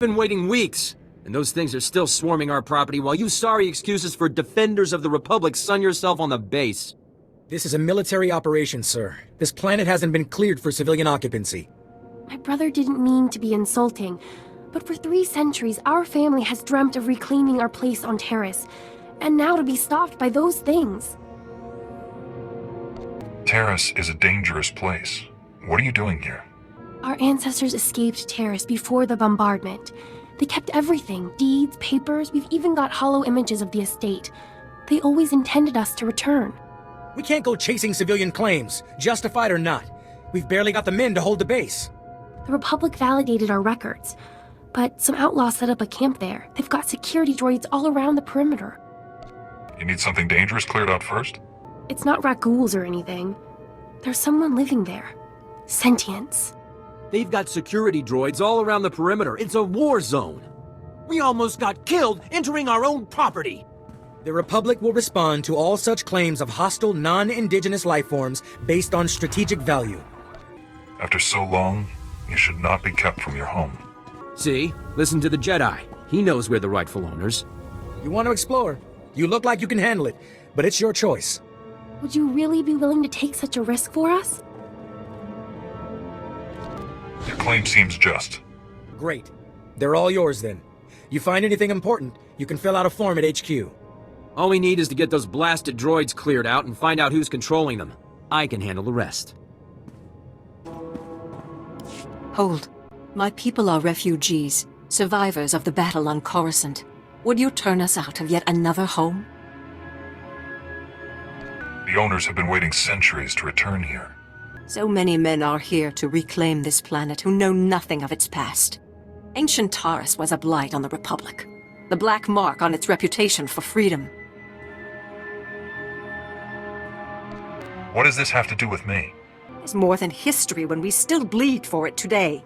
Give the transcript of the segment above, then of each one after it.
Been waiting weeks, and those things are still swarming our property while you sorry excuses for defenders of the Republic sun yourself on the base. This is a military operation, sir. This planet hasn't been cleared for civilian occupancy. My brother didn't mean to be insulting, but for 3 centuries our family has dreamt of reclaiming our place on Taris, and now to be stopped by those things. Taris is a dangerous place. What are you doing here? Our ancestors escaped Taris before the bombardment. They kept everything, deeds, papers, we've even got hollow images of the estate. They always intended us to return. We can't go chasing civilian claims, justified or not. We've barely got the men to hold the base. The Republic validated our records, but some outlaws set up a camp there. They've got security droids all around the perimeter. You need something dangerous cleared out first? It's not rat-ghouls or anything. There's someone living there. Sentience. They've got security droids all around the perimeter. It's a war zone. We almost got killed entering our own property. The Republic will respond to all such claims of hostile, non-indigenous lifeforms based on strategic value. After so long, you should not be kept from your home. See? Listen to the Jedi. He knows we're the rightful owners. You want to explore? You look like you can handle it, but it's your choice. Would you really be willing to take such a risk for us? Your claim seems just. Great. They're all yours then. You find anything important, you can fill out a form at HQ. All we need is to get those blasted droids cleared out and find out who's controlling them. I can handle the rest. Hold. My people are refugees, survivors of the battle on Coruscant. Would you turn us out of yet another home? The owners have been waiting centuries to return here. So many men are here to reclaim this planet who know nothing of its past. Ancient Taris was a blight on the Republic, the black mark on its reputation for freedom. What does this have to do with me? It's more than history when we still bleed for it today.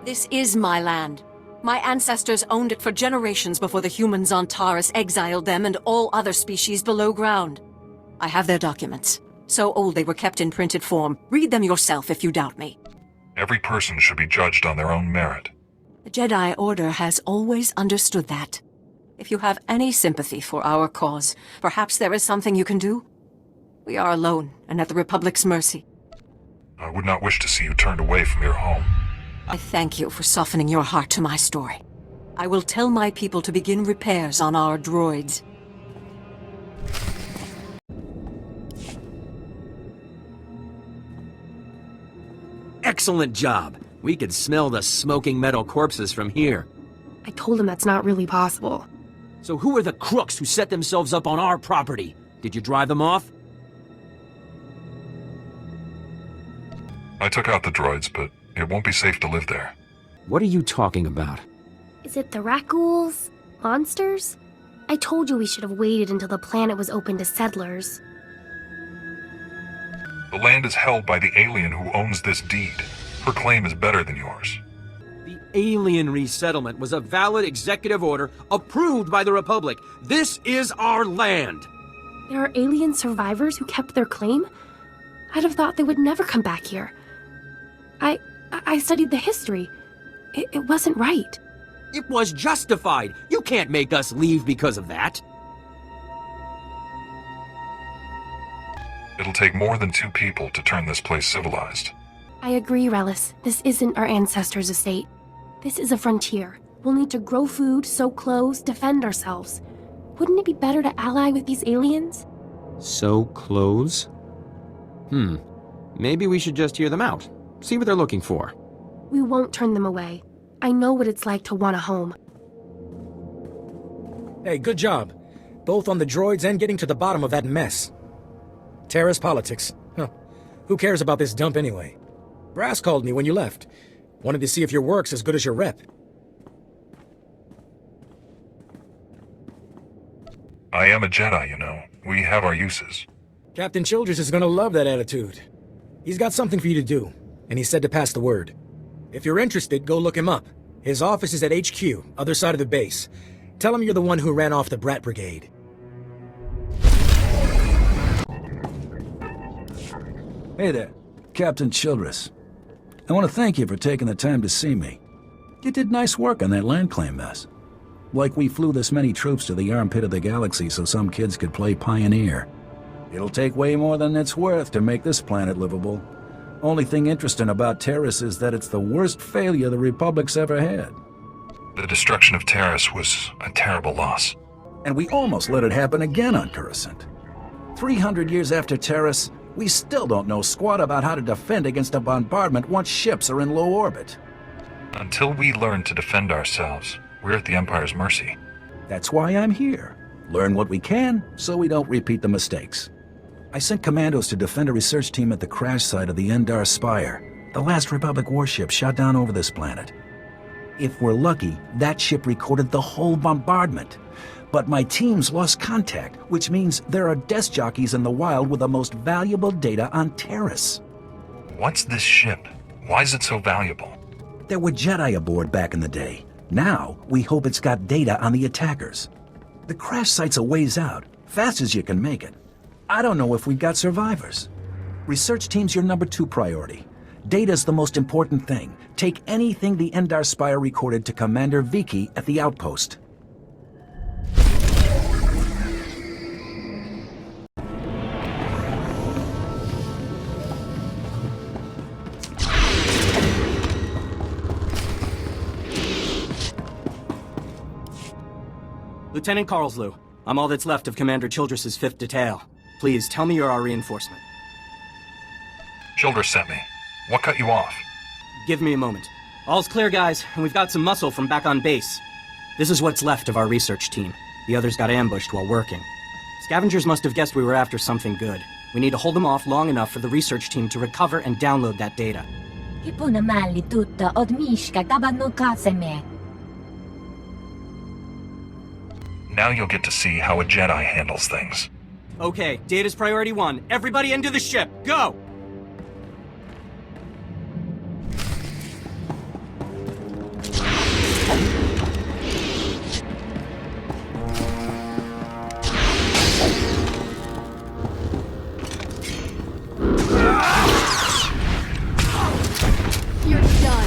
This is my land. My ancestors owned it for generations before the humans on Taris exiled them and all other species below ground. I have their documents. So old they were kept in printed form. Read them yourself if you doubt me. Every person should be judged on their own merit. The Jedi Order has always understood that. If you have any sympathy for our cause, perhaps there is something you can do? We are alone and at the Republic's mercy. I would not wish to see you turned away from your home. I thank you for softening your heart to my story. I will tell my people to begin repairs on our droids. Excellent job. We could smell the smoking metal corpses from here. I told him that's not really possible. So who are the crooks who set themselves up on our property? Did you drive them off? I took out the droids, but it won't be safe to live there. What are you talking about? Is it the rat-ghouls? Monsters? I told you we should have waited until the planet was open to settlers. The land is held by the alien who owns this deed. Her claim is better than yours. The alien resettlement was a valid executive order approved by the Republic. This is our land! There are alien survivors who kept their claim? I'd have thought they would never come back here. I studied the history. It wasn't right. It was justified. You can't make us leave because of that. It'll take more than 2 people to turn this place civilized. I agree, Relis. This isn't our ancestors' estate. This is a frontier. We'll need to grow food, sew clothes, defend ourselves. Wouldn't it be better to ally with these aliens? Sew clothes? Maybe we should just hear them out. See what they're looking for. We won't turn them away. I know what it's like to want a home. Hey, good job. Both on the droids and getting to the bottom of that mess. Taris politics. Huh. Who cares about this dump anyway? Brass called me when you left. Wanted to see if your work's as good as your rep. I am a Jedi, you know. We have our uses. Captain Childress is gonna love that attitude. He's got something for you to do, and he said to pass the word. If you're interested, go look him up. His office is at HQ, other side of the base. Tell him you're the one who ran off the Brat Brigade. Hey there, Captain Childress. I want to thank you for taking the time to see me. You did nice work on that land claim mess. Like we flew this many troops to the armpit of the galaxy so some kids could play pioneer. It'll take way more than it's worth to make this planet livable. Only thing interesting about Taris is that it's the worst failure the Republic's ever had. The destruction of Taris was a terrible loss. And we almost let it happen again on Coruscant. 300 years after Taris, we still don't know squat about how to defend against a bombardment once ships are in low orbit. Until we learn to defend ourselves, we're at the Empire's mercy. That's why I'm here. Learn what we can, so we don't repeat the mistakes. I sent commandos to defend a research team at the crash site of the Endar Spire, the last Republic warship shot down over this planet. If we're lucky, that ship recorded the whole bombardment. But my team's lost contact, which means there are desk jockeys in the wild with the most valuable data on Taris. What's this ship? Why is it so valuable? There were Jedi aboard back in the day. Now, we hope it's got data on the attackers. The crash site's a ways out, fast as you can make it. I don't know if we've got survivors. Research team's your number 2 priority. Data's the most important thing. Take anything the Endar Spire recorded to Commander Viki at the outpost. Lieutenant Carlslew, I'm all that's left of Commander Childress's 5th Detail. Please, tell me you're our reinforcement. Childress sent me. What cut you off? Give me a moment. All's clear, guys, and we've got some muscle from back on base. This is what's left of our research team. The others got ambushed while working. Scavengers must have guessed we were after something good. We need to hold them off long enough for the research team to recover and download that data. Now you'll get to see how a Jedi handles things. Okay, data's priority 1. Everybody into the ship, go! You're done.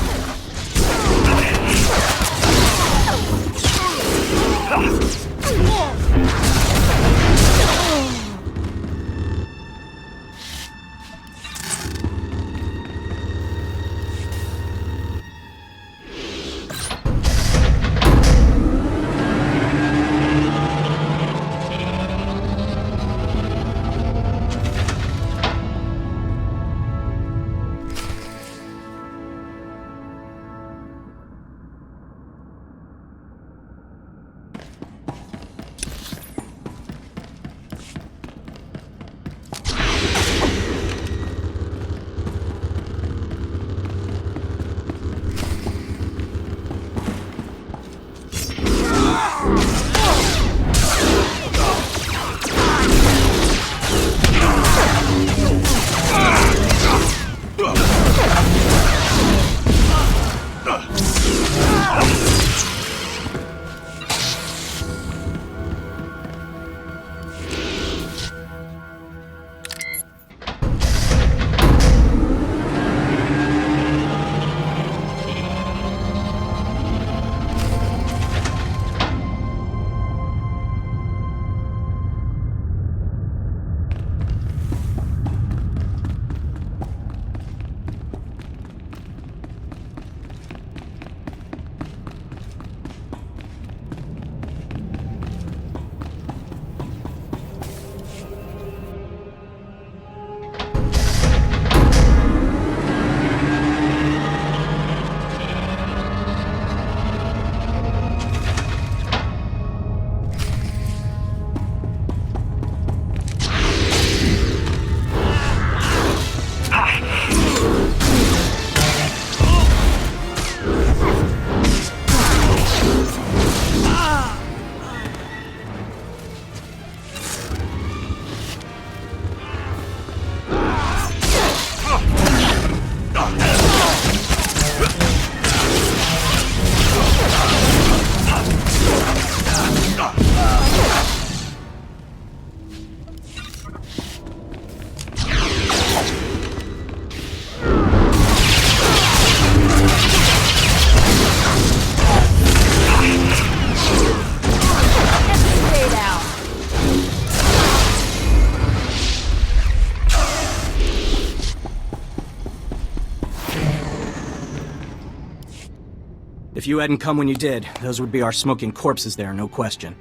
If you hadn't come when you did, those would be our smoking corpses there, no question.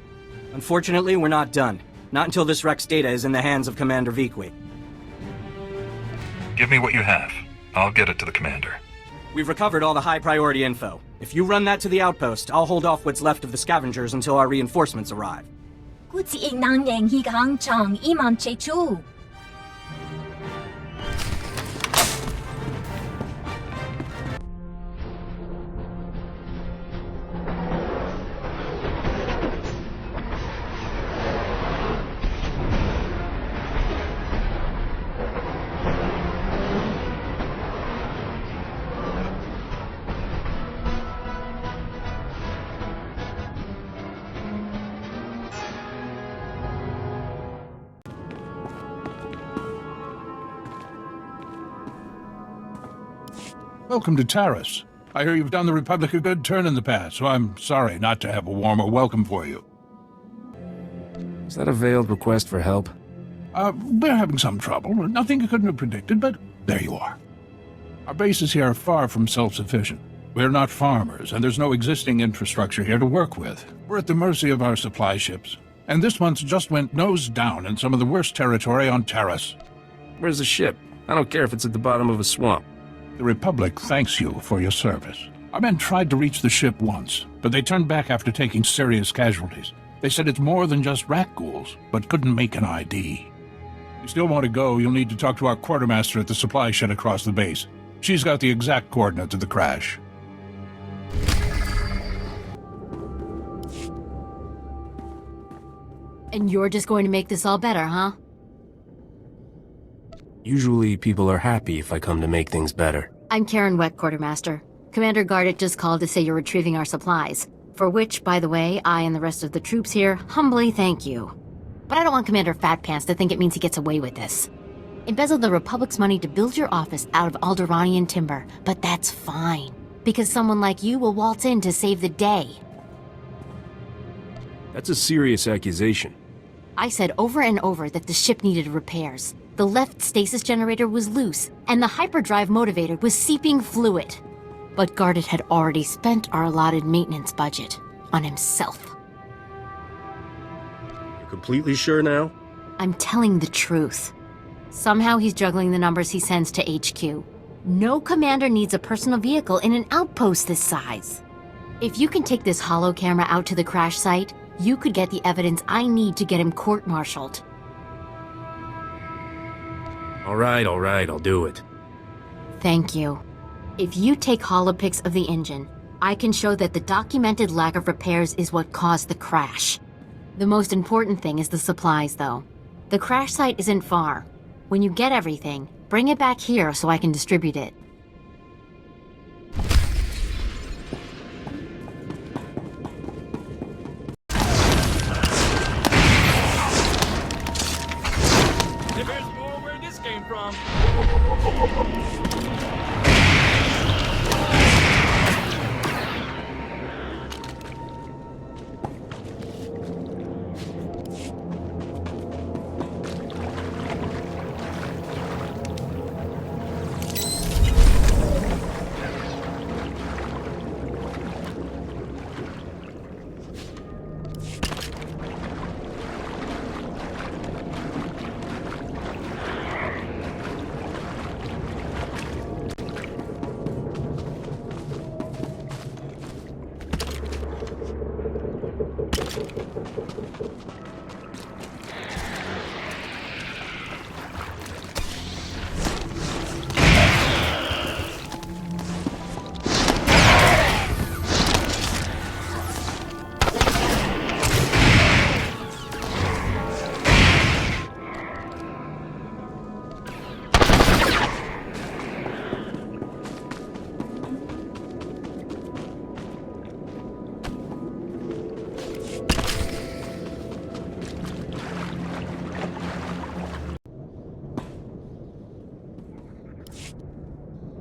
Unfortunately, we're not done. Not until this Rex data is in the hands of Commander Vikwi. Give me what you have. I'll get it to the commander. We've recovered all the high-priority info. If you run that to the outpost, I'll hold off what's left of the scavengers until our reinforcements arrive. 估計亦能贏佢嘅行場伊萬最初。Welcome to Taris. I hear you've done the Republic a good turn in the past, so I'm sorry not to have a warmer welcome for you. Is that a veiled request for help? We're having some trouble. Nothing you couldn't have predicted, but there you are. Our bases here are far from self-sufficient. We're not farmers, and there's no existing infrastructure here to work with. We're at the mercy of our supply ships. And this month just went nose down in some of the worst territory on Taris. Where's the ship? I don't care if it's at the bottom of a swamp. The Republic thanks you for your service. Our men tried to reach the ship once, but they turned back after taking serious casualties. They said it's more than just rat ghouls, but couldn't make an ID. If you still want to go, you'll need to talk to our quartermaster at the supply shed across the base. She's got the exact coordinates of the crash. And you're just going to make this all better, huh? Usually people are happy if I come to make things better. I'm Karen Weck, Quartermaster. Commander Gardet just called to say you're retrieving our supplies. For which, by the way, I and the rest of the troops here humbly thank you. But I don't want Commander Fat Pants to think it means he gets away with this. Embezzled the Republic's money to build your office out of Alderaanian timber, but that's fine. Because someone like you will waltz in to save the day. That's a serious accusation. I said over and over that the ship needed repairs. The left stasis generator was loose, and the hyperdrive motivator was seeping fluid. But Gardet had already spent our allotted maintenance budget on himself. You're completely sure now? I'm telling the truth. Somehow he's juggling the numbers he sends to HQ. No commander needs a personal vehicle in an outpost this size. If you can take this holo camera out to the crash site, you could get the evidence I need to get him court-martialed. All right, I'll do it. Thank you. If you take holopics of the engine, I can show that the documented lack of repairs is what caused the crash. The most important thing is the supplies, though. The crash site isn't far. When you get everything, bring it back here so I can distribute it.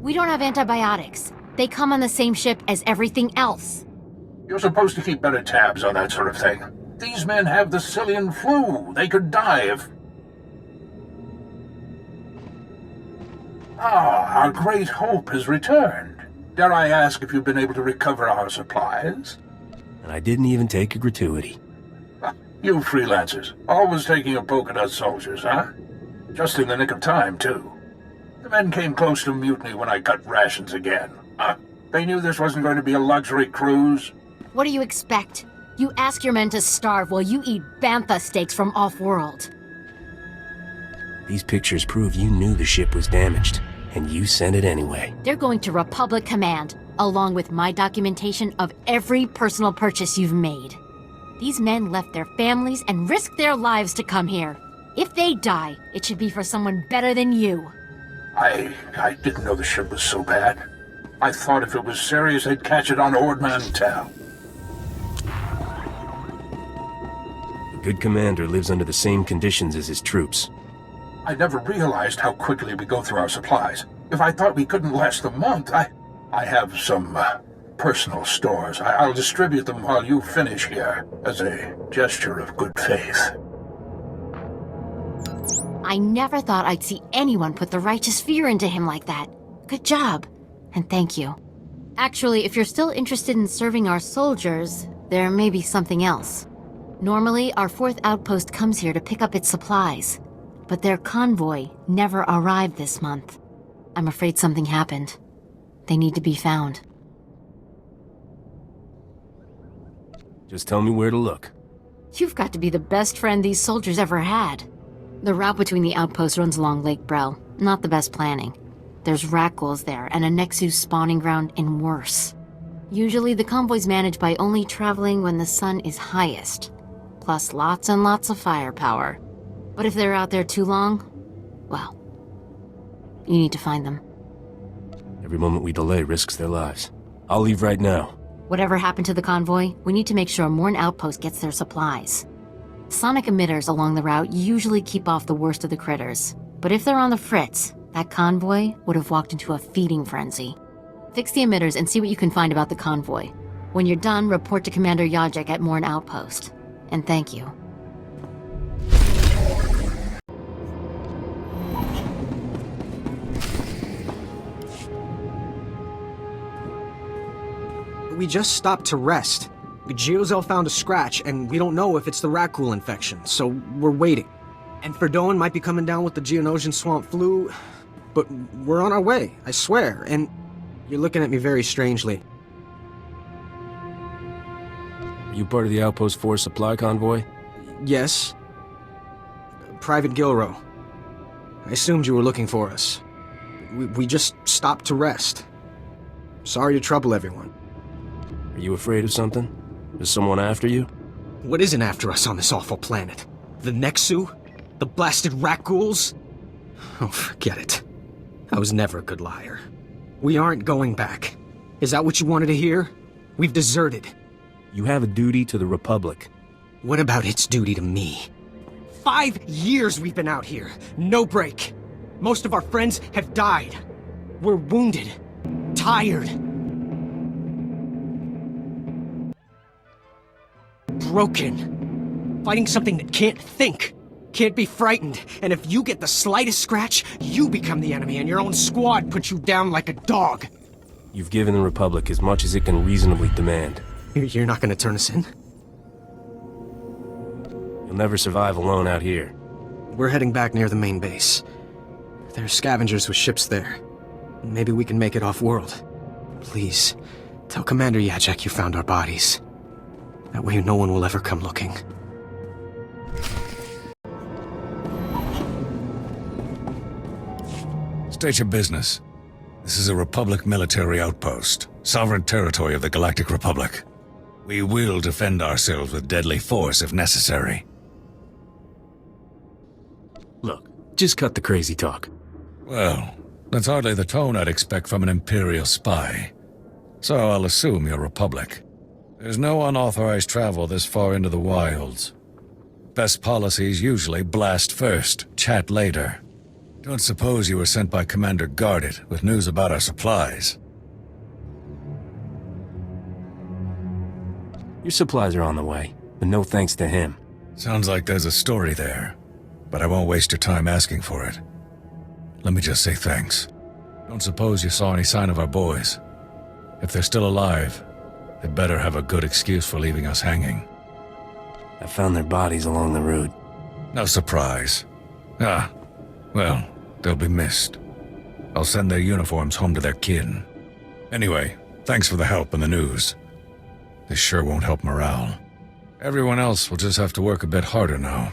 We don't have antibiotics. They come on the same ship as everything else. You're supposed to keep better tabs on that sort of thing. These men have the Cillian flu. They could die if... Ah, our great hope has returned. Dare I ask if you've been able to recover our supplies? And I didn't even take a gratuity. You freelancers, always taking a poke at us soldiers, huh? Just in the nick of time, too. The men came close to mutiny when I cut rations again. They knew this wasn't going to be a luxury cruise. What do you expect? You ask your men to starve while you eat bantha steaks from off-world. These pictures prove you knew the ship was damaged, and you sent it anyway. They're going to Republic Command, along with my documentation of every personal purchase you've made. These men left their families and risked their lives to come here. If they die, it should be for someone better than you. I didn't know the ship was so bad. I thought if it was serious, they'd catch it on Ord Mantell. A good commander lives under the same conditions as his troops. I never realized how quickly we go through our supplies. If I thought we couldn't last a month, I have some personal stores. I'll distribute them while you finish here, as a gesture of good faith. I never thought I'd see anyone put the righteous fear into him like that. Good job. And thank you. Actually, if you're still interested in serving our soldiers, there may be something else. Normally, our 4th outpost comes here to pick up its supplies, but their convoy never arrived this month. I'm afraid something happened. They need to be found. Just tell me where to look. You've got to be the best friend these soldiers ever had. The route between the outposts runs along Lake Brel. Not the best planning. There's rat ghouls there, and a Nexus spawning ground, and worse. Usually the convoy's managed by only traveling when the sun is highest, plus lots and lots of firepower. But if they're out there too long, well, you need to find them. Every moment we delay risks their lives. I'll leave right now. Whatever happened to the convoy, we need to make sure Morn Outpost gets their supplies. Sonic emitters along the route usually keep off the worst of the critters, but if they're on the fritz, that convoy would have walked into a feeding frenzy. Fix the emitters and see what you can find about the convoy. When you're done, report to Commander Yajek at Morn Outpost. And thank you. We just stopped to rest. Geozel found a scratch, and we don't know if it's the rat ghoul infection, so we're waiting. And Ferdoan might be coming down with the Geonosian swamp flu, but we're on our way, I swear, and you're looking at me very strangely. Are you part of the Outpost 4 supply convoy? Yes. Private Gilrow. I assumed you were looking for us. We just stopped to rest. Sorry to trouble everyone. Are you afraid of something? Is someone after you? What isn't after us on this awful planet? The Nexu? The blasted rat ghouls? Oh, forget it. I was never a good liar. We aren't going back. Is that what you wanted to hear? We've deserted. You have a duty to the Republic. What about its duty to me? 5 years we've been out here. No break. Most of our friends have died. We're wounded. Tired. Broken. Fighting something that can't think. Can't be frightened. And if you get the slightest scratch, you become the enemy and your own squad puts you down like a dog. You've given the Republic as much as it can reasonably demand. You're not gonna turn us in? You'll never survive alone out here. We're heading back near the main base. There are scavengers with ships there. Maybe we can make it off-world. Please, tell Commander Yajek you found our bodies. That way no one will ever come looking. State your business. This is a Republic military outpost, sovereign territory of the Galactic Republic. We will defend ourselves with deadly force if necessary. Look, just cut the crazy talk. Well, that's hardly the tone I'd expect from an Imperial spy. So I'll assume you're Republic. There's no unauthorized travel this far into the wilds. Best policies usually blast first, chat later. Don't suppose you were sent by Commander Gardet with news about our supplies. Your supplies are on the way, but no thanks to him. Sounds like there's a story there, but I won't waste your time asking for it. Let me just say thanks. Don't suppose you saw any sign of our boys. If they're still alive, they better have a good excuse for leaving us hanging. I found their bodies along the route. No surprise. Ah, well, they'll be missed. I'll send their uniforms home to their kin. Anyway, thanks for the help and the news. This sure won't help morale. Everyone else will just have to work a bit harder now.